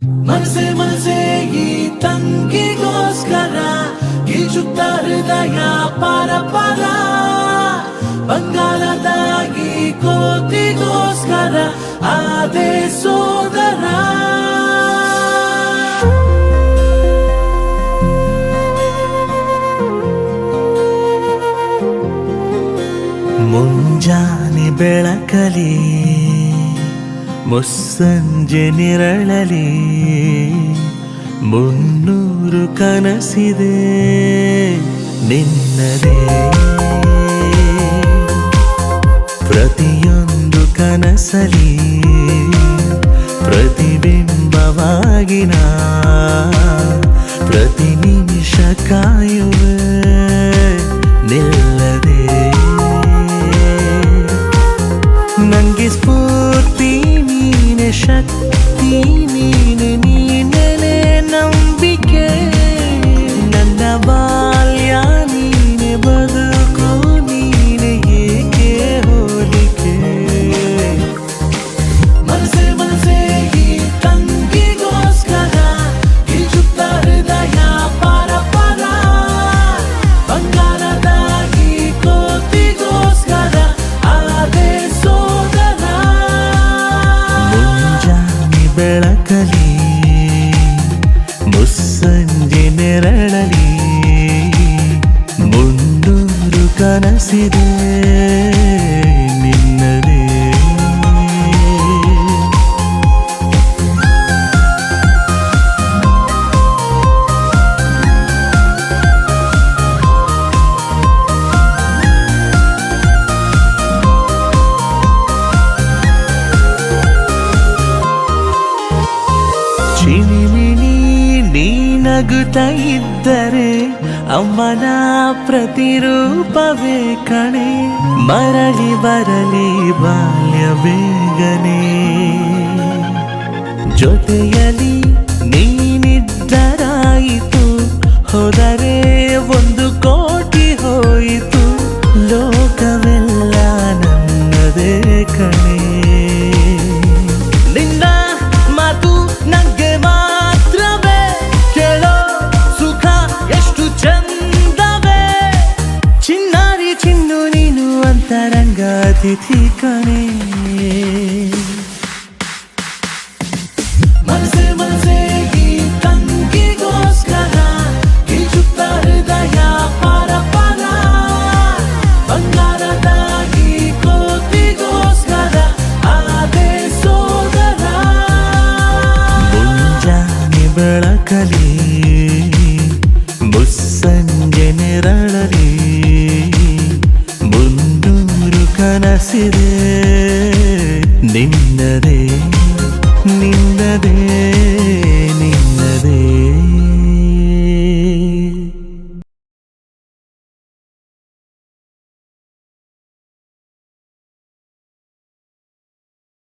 ಮನಸೆ ಮನಸೆ ಈ ತಂಗಿಗೋಸ್ಕರ ಗೀಚುತ್ತ ಹೃದಯ ಪರ ಪರ ಬಂಗಾರದಾಗಿ ಕೋತಿಗೋಸ್ಕರ ಆದೆ ಸೋದರ ಮುಂಜಾನೆ ಬೆಳಕಲಿ ಮುಸ್ಸಂಜೆ ನಿರಳಲಿ 300 ಕನಸಿದೆ ನಿನ್ನದೇ ಪ್ರತಿಯೊಂದು ಕನಸಲಿ ಪ್ರತಿಬಿಂಬವಾಗಿನ ಪ್ರತಿ ನಿಮಿಷ ಕಾಯುವೆ ನಿಲ್ಲದೆ ನಂಗೆ ಸ್ಫೂರ್ತಿ ನೀನೆ ಶಕ್ತಿ ನೀನೆ ನೀನೆ ನಂಬಿಕೆ ನನ್ನ ಬಾಲ್ಯ ನೀನೆ ಬದುಕು ನೀನೆ ಏಕೆ ಹೋಲಿಕೆ ಮನಸೆ ಮನಸೆ ಈ ತಂಗಿಗೋಸ್ಕರ ಗೀಚುತ್ತ ಹೃದಯ ಪರ ಪರ ಬಂಗಾರದಾಗಿ ಕೋತಿಗೋಸ್ಕರ ಆದೆ ಸೋದರ ಮುಂಜಾನೆ ಬೆಳಕಲಿ ಮುಸ್ಸಂಜೆ ನೆರಳಲಿ 300 ಕನಸಿದೆ ನಿನ್ನದೇ ಚಿಣಿಮಿಣಿ ನೀ ನಗುತ್ತಾ ಇದ್ದರೆ ಅಮ್ಮನ ಪ್ರತಿರೂಪವೇ ಕಣೆ ಮರಳಿ ಬರಲಿ ಬಾಲ್ಯ ಬೇಗನೆ ಜೊತೆಯಲ್ಲಿ ನೀನಿದ್ದರಾಯಿತು ಹೋದರೆ 1 ಕೋಟಿ ಹೋಯಿತು ಲೋಕವೆಲ್ಲ ನನ್ನದೇ ಕಣೆ ನಿನ್ನ ಮಾತು ನಂಗೆ ಮಾತ್ರವೇ ಕೇಳೋ ಸುಖ ಎಷ್ಟು ಚಂದವೇ ಚಿನ್ನಾರಿ ಚಿನ್ನು ನೀನು ಅಂತರಂಗ ಅತಿಥಿ ಕಣೆ ಮನಸೆ ಮನಸೆ ಈ ತಂಗಿಗೋಸ್ಕರ ಗೀಚುತ್ತ ಹೃದಯ ಪರ ಪರ ಬಂಗಾರದಾಗಿ ಕೋತಿಗೋಸ್ಕರ ಆದೆ ಸೋದರ ಮುಂಜಾನೆ ಬೆಳಕಲಿ ಮುಸ್ಸಂಜೆ ನೆರಳಲಿ 300 ಕನಸಿದೆ ನಿನ್ನದೇ